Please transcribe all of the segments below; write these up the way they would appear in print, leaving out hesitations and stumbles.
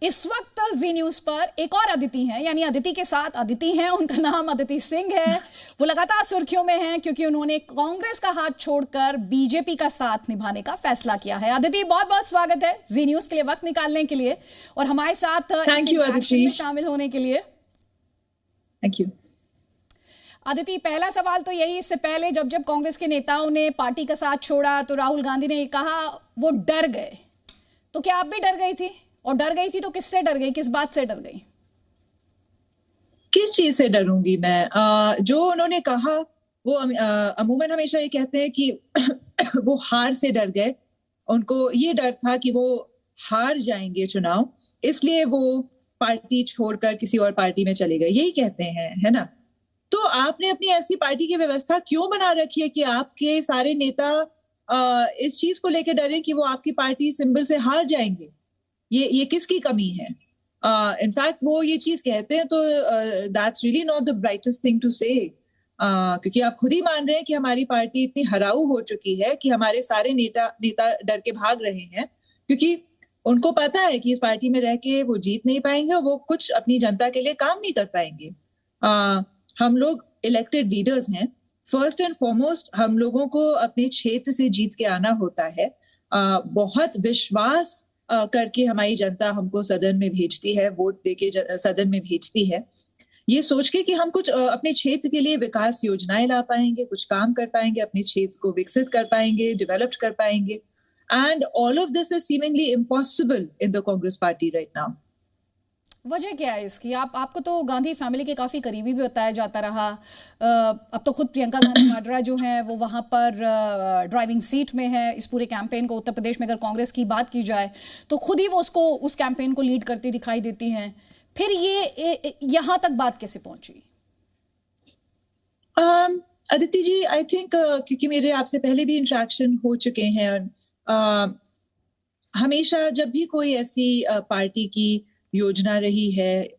इस वक्त जी न्यूज पर एक और अदिति हैं, यानी अदिति के साथ अदिति हैं, उनका नाम अदिति सिंह है। वो लगातार सुर्खियों में हैं क्योंकि उन्होंने कांग्रेस का हाथ छोड़कर बीजेपी का साथ निभाने का फैसला किया है। अदिति, बहुत बहुत स्वागत है जी न्यूज के लिए वक्त निकालने के लिए और हमारे साथ में शामिल होने के लिए। थैंक यू अदिति, पहला सवाल तो यही, इससे पहले जब जब कांग्रेस के नेताओं ने पार्टी का साथ छोड़ा तो राहुल गांधी ने कहा वो डर गए, तो क्या आप भी डर गई थी? और डर गई थी तो किससे डर गई, किस बात से डर गई? किस चीज से डरूंगी मैं? जो उन्होंने कहा वो अमूमन हमेशा ये कहते हैं कि वो हार से डर गए। उनको ये डर था कि वो हार जाएंगे चुनाव, इसलिए वो पार्टी छोड़कर किसी और पार्टी में चले गए, यही कहते हैं, है ना? तो आपने अपनी ऐसी पार्टी की व्यवस्था क्यों बना रखी है कि आपके सारे नेता इस चीज को लेकर डरे कि वो आपकी पार्टी सिंबल से हार जाएंगे? ये किसकी कमी है? इनफैक्ट वो ये चीज कहते हैं तो that's really not the brightest thing to say, क्योंकि आप खुद ही मान रहे हैं कि हमारी पार्टी इतनी हराऊ हो चुकी है कि हमारे सारे नेता डर के भाग रहे हैं, क्योंकि उनको पता है कि इस पार्टी में रह के वो जीत नहीं पाएंगे और वो कुछ अपनी जनता के लिए काम नहीं कर पाएंगे। हम लोग इलेक्टेड लीडर्स हैं, फर्स्ट एंड फॉरमोस्ट हम लोगों को अपने क्षेत्र से जीत के आना होता है। बहुत विश्वास करके हमारी जनता हमको सदन में भेजती है, वोट देके सदन में भेजती है, ये सोच के कि हम कुछ अपने क्षेत्र के लिए विकास योजनाएं ला पाएंगे, कुछ काम कर पाएंगे, अपने क्षेत्र को विकसित कर पाएंगे, डेवलप कर पाएंगे। And all of this is seemingly impossible in the Congress party right now. वजह क्या है इसकी? आपको तो गांधी फैमिली के काफी करीबी भी बताया जाता रहा। अब तो खुद प्रियंका गांधी वाड्रा जो है वो वहां पर ड्राइविंग सीट में है इस पूरे कैंपेन को। उत्तर प्रदेश में अगर कांग्रेस की बात की जाए तो खुद ही वो उसको उस कैंपेन को लीड करती दिखाई देती हैं। फिर ये यहां तक बात कैसे पहुंची? अदिति जी, आई थिंक क्योंकि मेरे आपसे पहले भी इंटरेक्शन हो चुके हैं, हमेशा जब भी कोई ऐसी पार्टी की योजना रही है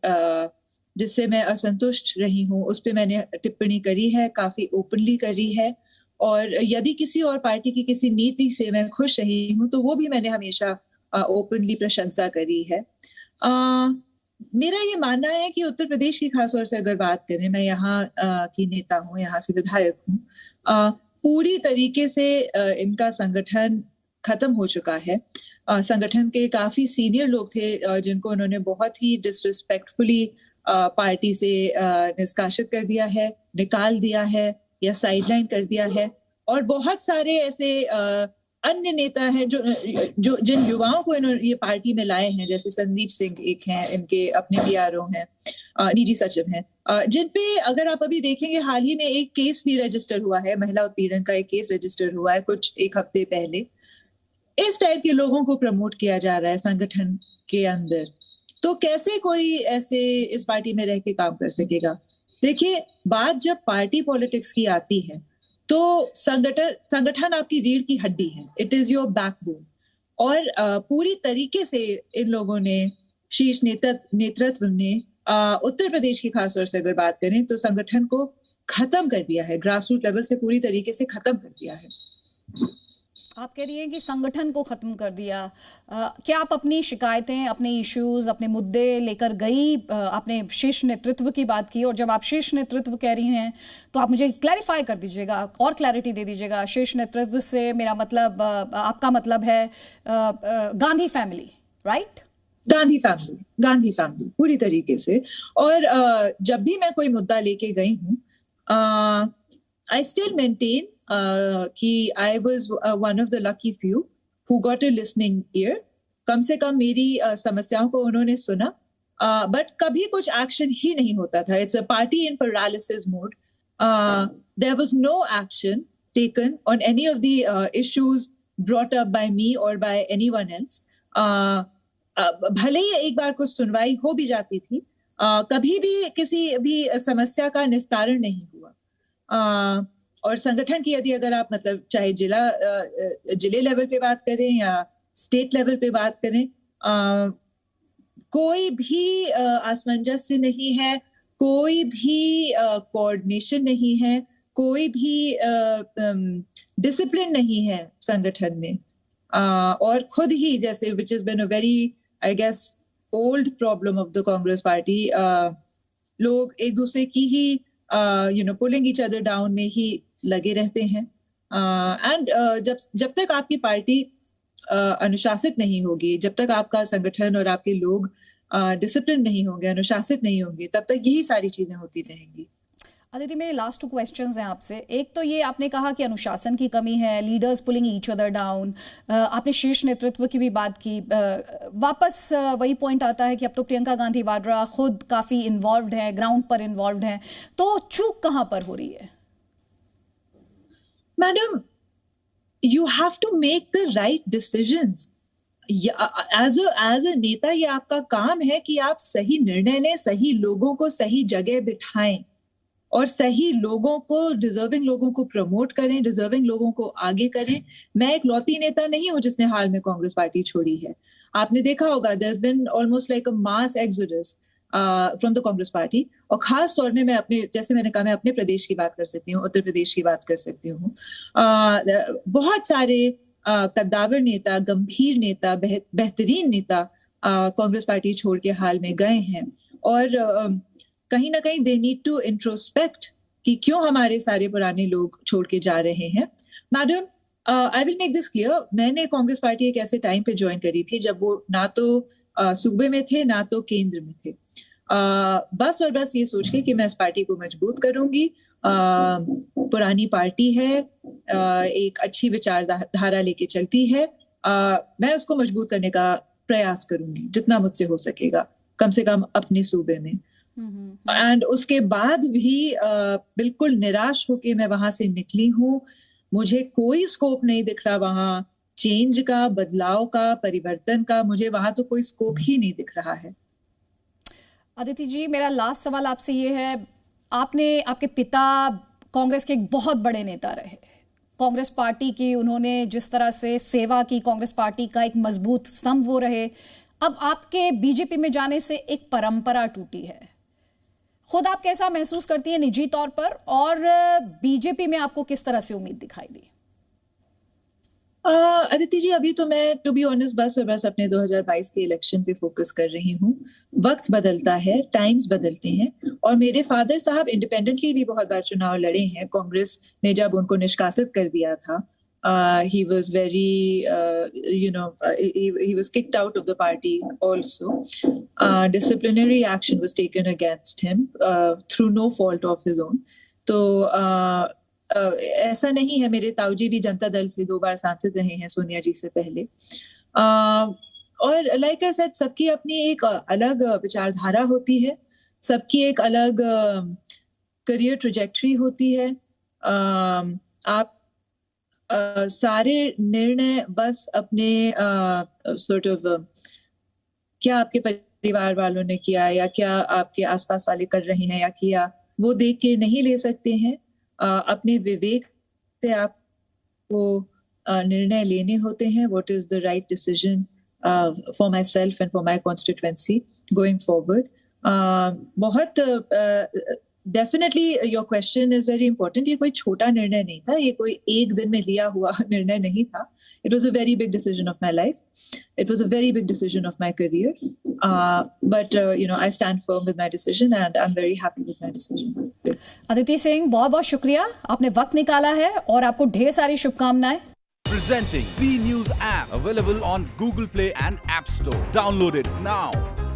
जिससे मैं असंतुष्ट रही हूँ, उस पर मैंने टिप्पणी करी है, काफी ओपनली करी है। और यदि किसी और पार्टी की किसी नीति से मैं खुश रही हूँ तो वो भी मैंने हमेशा ओपनली प्रशंसा करी है। मेरा ये मानना है कि उत्तर प्रदेश की खासतौर से अगर बात करें, मैं यहाँ की नेता हूँ, यहाँ से विधायक हूँ, पूरी तरीके से इनका संगठन खत्म हो चुका है। संगठन के काफी सीनियर लोग थे जिनको उन्होंने बहुत ही डिसरिस्पेक्टफुली पार्टी से निष्कासित कर दिया है, निकाल दिया है या साइडलाइन कर दिया है। और बहुत सारे ऐसे अन्य नेता हैं जो जिन युवाओं को इन्होंने ये पार्टी में लाए हैं, जैसे संदीप सिंह एक हैं, इनके अपने PRO हैं, निजी सचिव हैं, जिन पे अगर आप अभी देखेंगे हाल ही में एक केस भी रजिस्टर हुआ है, महिला उत्पीड़न का एक केस रजिस्टर हुआ है कुछ एक हफ्ते पहले। इस टाइप के लोगों को प्रमोट किया जा रहा है संगठन के अंदर, तो कैसे कोई ऐसे इस पार्टी में रह के काम कर सकेगा? देखिए, बात जब पार्टी पॉलिटिक्स की आती है तो संगठन आपकी रीढ़ की हड्डी है, इट इज योर बैकबोन। और पूरी तरीके से इन लोगों ने, शीर्ष नेतृत्व ने उत्तर प्रदेश की खासतौर से अगर बात करें तो संगठन को खत्म कर दिया है, ग्रासरूट लेवल से पूरी तरीके से खत्म कर दिया है। आप कह रही हैं कि संगठन को खत्म कर दिया। क्या आप अपनी शिकायतें, अपने इश्यूज, अपने मुद्दे लेकर गई? आपने शीर्ष नेतृत्व की बात की, और जब आप शीर्ष नेतृत्व कह रही हैं तो आप मुझे क्लैरिफाई कर दीजिएगा और क्लैरिटी दे दीजिएगा। शीर्ष नेतृत्व से मेरा मतलब, आपका मतलब है Gandhi family, right? Gandhi family पूरी तरीके से। और जब भी मैं कोई मुद्दा लेके गई हूँ, आई स्टिल मेंटेन कि I was one of the lucky few who got a listening ear. कम से कम मेरी समस्याओं को उन्होंने सुना, बट कभी कुछ एक्शन ही नहीं होता था। It's a party in paralysis mode. There was no action taken on any of the issues brought up by me or by anyone else. भले ही एक बार कुछ सुनवाई हो भी जाती थी, कभी भी किसी भी समस्या का निस्तारण नहीं हुआ। और संगठन की यदि अगर आप मतलब चाहे जिले लेवल पे बात करें या स्टेट लेवल पे बात करें, कोई भी आसमंजस्य नहीं है, कोई भी कोऑर्डिनेशन नहीं है, कोई भी डिसिप्लिन नहीं है संगठन में। और खुद ही जैसे which is been a very I guess old problem of the Congress party. लोग एक दूसरे की ही pulling each other down में ही लगे रहते हैं. And जब तक आपकी पार्टी अनुशासित नहीं होगी, जब तक आपका संगठन और आपके लोग डिसिप्लिन नहीं होंगे, अनुशासित नहीं होंगे, तब तक यही सारी चीजें होती रहेंगी. अदिति, मेरे लास्ट 2 क्वेश्चंस हैं आपसे. एक तो ये आपने कहा कि अनुशासन की कमी है, leaders pulling each other down. आपने शीर्ष नेतृत्व की भी बात की. वापस वही पॉइंट आता है कि अब तो प्रियंका गांधी वाड्रा खुद काफी इन्वॉल्व्ड है, ग्राउंड पर इन्वॉल्व्ड है. तो चूक कहां पर हो रही है? Madam, you have to make the right decisions. As a नेता ये आपका काम है कि आप सही निर्णय लें, सही लोगों को सही जगह बिठाएं और सही लोगों को, डिजर्विंग लोगों को प्रमोट करें, डिजर्विंग लोगों को आगे करें. मैं एक लौती नेता नहीं हूं जिसने हाल में कांग्रेस पार्टी छोड़ी है. आपने देखा होगा, there's been almost like a mass exodus from the Congress party. और खास तौर में मैं अपने, जैसे मैंने कहा, मैं अपने प्रदेश की बात कर सकती हूँ, उत्तर प्रदेश की बात कर सकती हूँ. बहुत सारे कद्दावर नेता, गंभीर नेता, बेहतरीन नेता कांग्रेस पार्टी छोड़ के हाल में गए हैं. और कहीं ना कहीं दे नीड टू इंट्रोस्पेक्ट कि क्यों हमारे सारे पुराने लोग छोड़ के जा रहे हैं. Madam, I will make this clear, मैंने कांग्रेस पार्टी एक ऐसे टाइम पे ज्वाइन करी थी जब वो ना तो सूबे में थे ना तो केंद्र में थे. बस और बस ये सोच के कि मैं इस पार्टी को मजबूत करूंगी. पुरानी पार्टी है, एक अच्छी विचारधारा लेके चलती है. मैं उसको मजबूत करने का प्रयास करूंगी जितना मुझसे हो सकेगा, कम से कम अपने सूबे में. एंड उसके बाद भी बिल्कुल निराश होके मैं वहां से निकली हूँ. मुझे कोई स्कोप नहीं दिख रहा वहां चेंज का, बदलाव का, परिवर्तन का. मुझे वहां तो कोई स्कोप ही नहीं दिख रहा है. अदिति जी, मेरा लास्ट सवाल आपसे ये है, आपके पिता कांग्रेस के एक बहुत बड़े नेता रहे, कांग्रेस पार्टी की उन्होंने जिस तरह से सेवा की, कांग्रेस पार्टी का एक मजबूत स्तंभ वो रहे. अब आपके बीजेपी में जाने से एक परंपरा टूटी है. खुद आप कैसा महसूस करती हैं निजी तौर पर, और बीजेपी में आपको किस तरह से उम्मीद दिखाई दी? अदिति जी, अभी तो मैं टू बी ऑनेस्ट बस और बस अपने 2022 के इलेक्शन पे फोकस कर रही हूँ. वक्त बदलता है, टाइम्स बदलते हैं, और मेरे फादर साहब इंडिपेंडेंटली भी बहुत बार चुनाव लड़े हैं. कांग्रेस ने जब उनको निष्कासित कर दिया था, he was very, he was kicked out of the party also. Disciplinary action was taken against him through no fault of his own. तो ऐसा नहीं है, मेरे ताऊजी भी जनता दल से 2 बार सांसद रहे हैं सोनिया जी से पहले. और लाइक आई सेड, सबकी अपनी एक अलग विचारधारा होती है, सबकी एक अलग करियर ट्रैजेक्टरी होती है. आप सारे निर्णय बस अपने sort of क्या आपके परिवार वालों ने किया या क्या आपके आसपास वाले कर रहे हैं या किया, वो देख के नहीं ले सकते हैं. अपने विवेक से आपको निर्णय लेने होते हैं. What is the right decision for my self and for my constituency going forward. बहुत definitely your question is very important. ये कोई छोटा निर्णय नहीं था, ये कोई एक दिन में लिया हुआ निर्णय नहीं था. It was a very big decision of my life. It was a very big decision of my career. But I stand firm with my decision and I am very happy with my decision. Aditi Singh, बहुत बहुत शुक्रिया, आपने वक्त निकाला है और आपको ढेर सारी शुभकामनाएं. Presenting B News app, available on Google Play and App Store. Download it now.